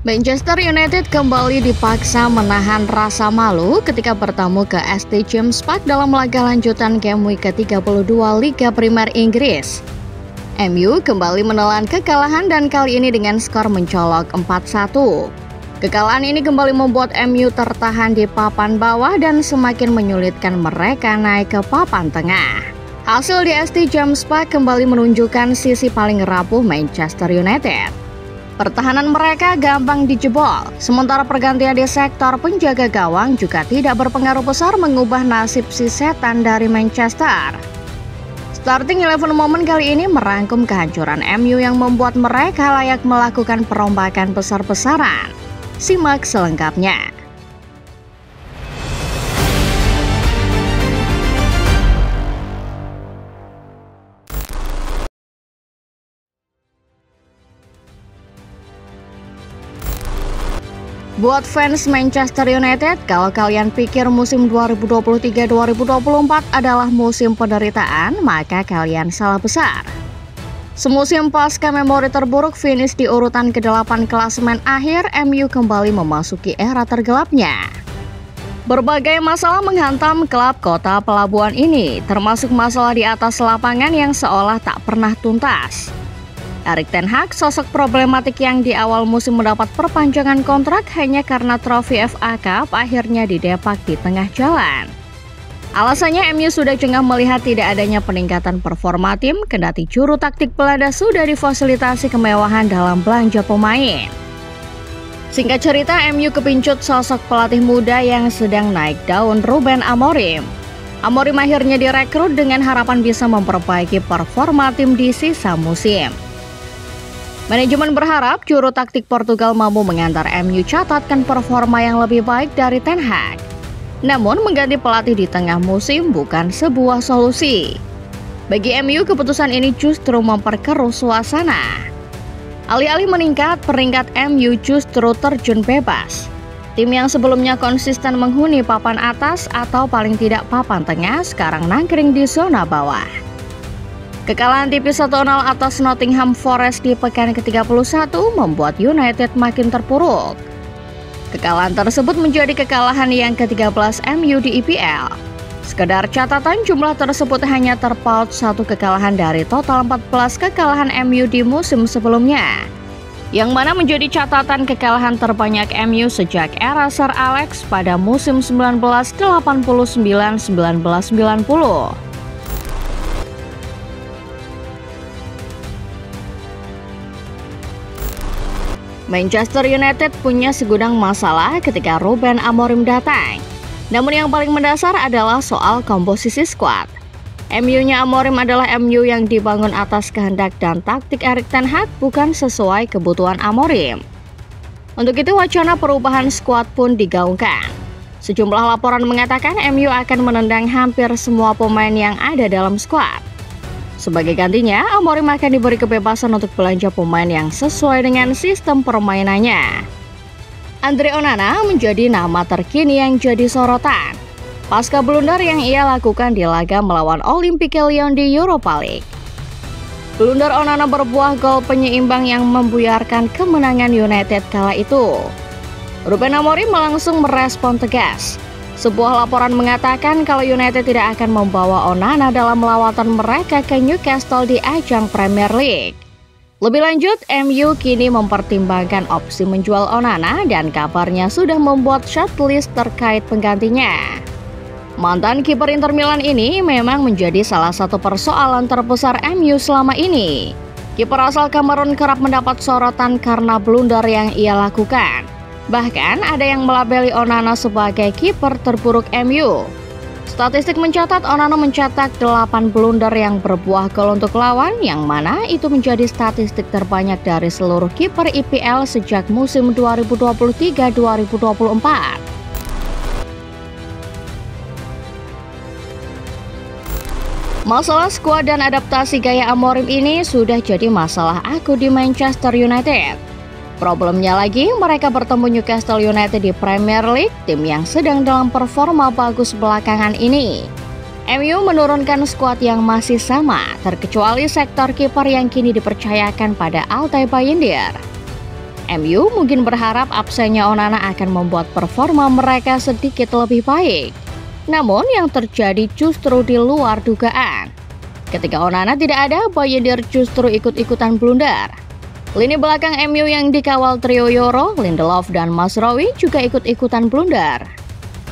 Manchester United kembali dipaksa menahan rasa malu ketika bertemu ke St James Park dalam laga lanjutan game week ke-32 Liga Premier Inggris. MU kembali menelan kekalahan dan kali ini dengan skor mencolok 4-1. Kekalahan ini kembali membuat MU tertahan di papan bawah dan semakin menyulitkan mereka naik ke papan tengah. Hasil di St James Park kembali menunjukkan sisi paling rapuh Manchester United. Pertahanan mereka gampang dijebol, sementara pergantian di sektor penjaga gawang juga tidak berpengaruh besar mengubah nasib si setan dari Manchester. Starting 11 Moment kali ini merangkum kehancuran MU yang membuat mereka layak melakukan perombakan besar-besaran. Simak selengkapnya. Buat fans Manchester United, kalau kalian pikir musim 2023-2024 adalah musim penderitaan, maka kalian salah besar. Semusim pasca memori terburuk finish di urutan ke-8 klasemen akhir, MU kembali memasuki era tergelapnya. Berbagai masalah menghantam klub kota pelabuhan ini, termasuk masalah di atas lapangan yang seolah tak pernah tuntas. Erik ten Hag, sosok problematik yang di awal musim mendapat perpanjangan kontrak hanya karena trofi FA Cup akhirnya didepak di tengah jalan. Alasannya MU sudah jengah melihat tidak adanya peningkatan performa tim, kendati juru taktik Belanda sudah difasilitasi kemewahan dalam belanja pemain. Singkat cerita, MU kepincut sosok pelatih muda yang sedang naik daun, Ruben Amorim. Amorim akhirnya direkrut dengan harapan bisa memperbaiki performa tim di sisa musim. Manajemen berharap juru taktik Portugal mampu mengantar MU catatkan performa yang lebih baik dari Ten Hag. Namun mengganti pelatih di tengah musim bukan sebuah solusi. Bagi MU keputusan ini justru memperkeruh suasana. Alih-alih meningkat, peringkat MU justru terjun bebas. Tim yang sebelumnya konsisten menghuni papan atas atau paling tidak papan tengah sekarang nangkring di zona bawah. Kekalahan tipis 1-0 atas Nottingham Forest di pekan ke-31 membuat United makin terpuruk. Kekalahan tersebut menjadi kekalahan yang ke-13 MU di EPL. Sekedar catatan, jumlah tersebut hanya terpaut satu kekalahan dari total 14 kekalahan MU di musim sebelumnya, yang mana menjadi catatan kekalahan terbanyak MU sejak era Sir Alex pada musim 1989-1990. Manchester United punya segudang masalah ketika Ruben Amorim datang. Namun yang paling mendasar adalah soal komposisi skuad. MU-nya Amorim adalah MU yang dibangun atas kehendak dan taktik Erik ten Hag, bukan sesuai kebutuhan Amorim. Untuk itu wacana perubahan skuad pun digaungkan. Sejumlah laporan mengatakan MU akan menendang hampir semua pemain yang ada dalam skuad. Sebagai gantinya, Amorim akan diberi kebebasan untuk belanja pemain yang sesuai dengan sistem permainannya. Andre Onana menjadi nama terkini yang jadi sorotan pasca blunder yang ia lakukan di laga melawan Olympique Lyon di Europa League. Blunder Onana berbuah gol penyeimbang yang membuyarkan kemenangan United kala itu. Ruben Amorim langsung merespon tegas. Sebuah laporan mengatakan kalau United tidak akan membawa Onana dalam lawatan mereka ke Newcastle di ajang Premier League. Lebih lanjut, MU kini mempertimbangkan opsi menjual Onana dan kabarnya sudah membuat shortlist terkait penggantinya. Mantan kiper Inter Milan ini memang menjadi salah satu persoalan terbesar MU selama ini. Kiper asal Kamerun kerap mendapat sorotan karena blunder yang ia lakukan. Bahkan ada yang melabeli Onana sebagai kiper terburuk MU. Statistik mencatat Onana mencetak 8 blunder yang berbuah gol untuk lawan, yang mana itu menjadi statistik terbanyak dari seluruh kiper IPL sejak musim 2023-2024. Masalah skuad dan adaptasi gaya Amorim ini sudah jadi masalah akut di Manchester United. Problemnya lagi, mereka bertemu Newcastle United di Premier League, tim yang sedang dalam performa bagus belakangan ini. MU menurunkan skuad yang masih sama, terkecuali sektor kiper yang kini dipercayakan pada Altay Bayindir. MU mungkin berharap absennya Onana akan membuat performa mereka sedikit lebih baik. Namun yang terjadi justru di luar dugaan. Ketika Onana tidak ada, Bayindir justru ikut-ikutan blunder. Lini belakang MU yang dikawal trio Yoro, Lindelof, dan Mazraoui juga ikut-ikutan blunder.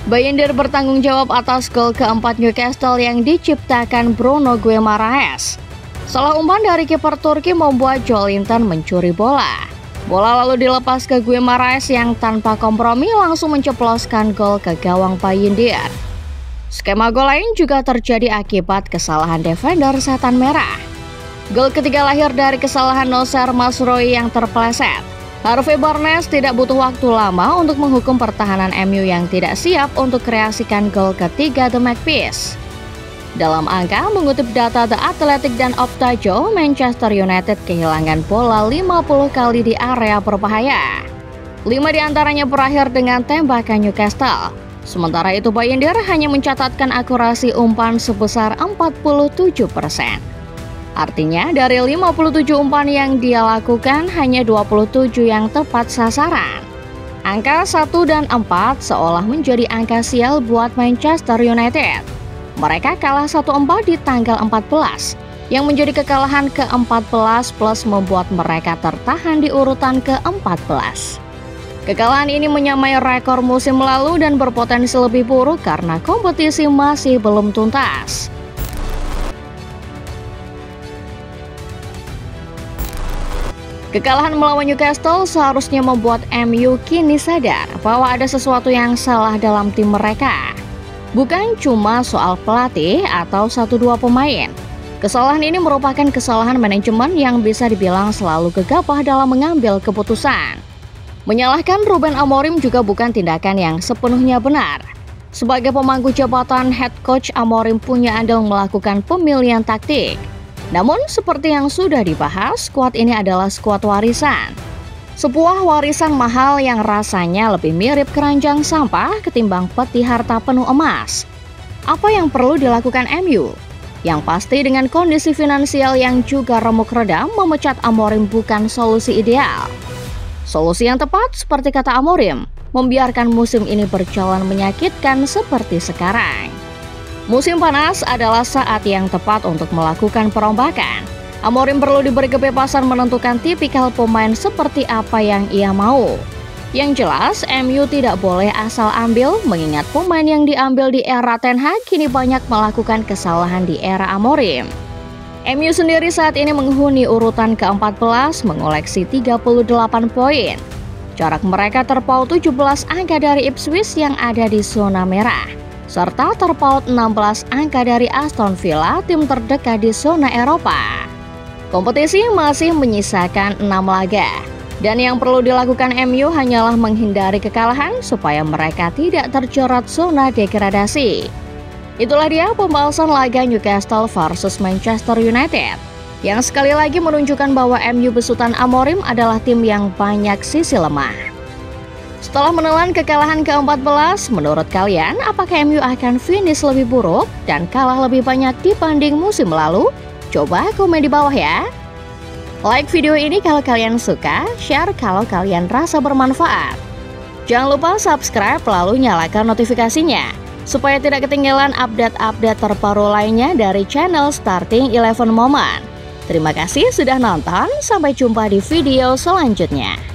Bayindir bertanggung jawab atas gol keempat Newcastle yang diciptakan Bruno Guimaraes. Salah umpan dari kiper Turki membuat Joelinton mencuri bola. Bola lalu dilepas ke Guimaraes yang tanpa kompromi langsung menceploskan gol ke gawang Bayindir. Skema gol lain juga terjadi akibat kesalahan defender Setan Merah. Gol ketiga lahir dari kesalahan Noussair Mazraoui yang terpeleset. Harvey Barnes tidak butuh waktu lama untuk menghukum pertahanan MU yang tidak siap untuk kreasikan gol ketiga The Magpies. Dalam angka, mengutip data The Athletic dan Optajo, Manchester United kehilangan bola 50 kali di area berbahaya. 5 diantaranya berakhir dengan tembakan Newcastle. Sementara itu Bayindir hanya mencatatkan akurasi umpan sebesar 47%. Artinya dari 57 umpan yang dia lakukan, hanya 27 yang tepat sasaran. Angka 1 dan 4 seolah menjadi angka sial buat Manchester United. Mereka kalah 1-4 di tanggal 14, yang menjadi kekalahan ke-14 plus membuat mereka tertahan di urutan ke-14. Kekalahan ini menyamai rekor musim lalu dan berpotensi lebih buruk karena kompetisi masih belum tuntas. Kekalahan melawan Newcastle seharusnya membuat MU kini sadar bahwa ada sesuatu yang salah dalam tim mereka. Bukan cuma soal pelatih atau 1-2 pemain. Kesalahan ini merupakan kesalahan manajemen yang bisa dibilang selalu gegabah dalam mengambil keputusan. Menyalahkan Ruben Amorim juga bukan tindakan yang sepenuhnya benar. Sebagai pemangku jabatan head coach, Amorim punya andil melakukan pemilihan taktik. Namun seperti yang sudah dibahas, skuad ini adalah skuad warisan. Sebuah warisan mahal yang rasanya lebih mirip keranjang sampah ketimbang peti harta penuh emas. Apa yang perlu dilakukan MU? Yang pasti dengan kondisi finansial yang juga remuk redam, memecat Amorim bukan solusi ideal. Solusi yang tepat seperti kata Amorim, membiarkan musim ini berjalan menyakitkan seperti sekarang. Musim panas adalah saat yang tepat untuk melakukan perombakan. Amorim perlu diberi kebebasan menentukan tipikal pemain seperti apa yang ia mau. Yang jelas, MU tidak boleh asal ambil, mengingat pemain yang diambil di era Ten Hag kini banyak melakukan kesalahan di era Amorim. MU sendiri saat ini menghuni urutan ke-14, mengoleksi 38 poin. Jarak mereka terpaut 17 angka dari Ipswich yang ada di zona merah, serta terpaut 16 angka dari Aston Villa, tim terdekat di zona Eropa. Kompetisi masih menyisakan 6 laga, dan yang perlu dilakukan MU hanyalah menghindari kekalahan supaya mereka tidak terjerat zona degradasi. Itulah dia pembahasan laga Newcastle versus Manchester United, yang sekali lagi menunjukkan bahwa MU besutan Amorim adalah tim yang banyak sisi lemah. Setelah menelan kekalahan ke-14, menurut kalian apakah MU akan finish lebih buruk dan kalah lebih banyak dibanding musim lalu? Coba komen di bawah ya. Like video ini kalau kalian suka, share kalau kalian rasa bermanfaat. Jangan lupa subscribe lalu nyalakan notifikasinya, supaya tidak ketinggalan update-update terbaru lainnya dari channel Starting 11 Moment. Terima kasih sudah nonton, sampai jumpa di video selanjutnya.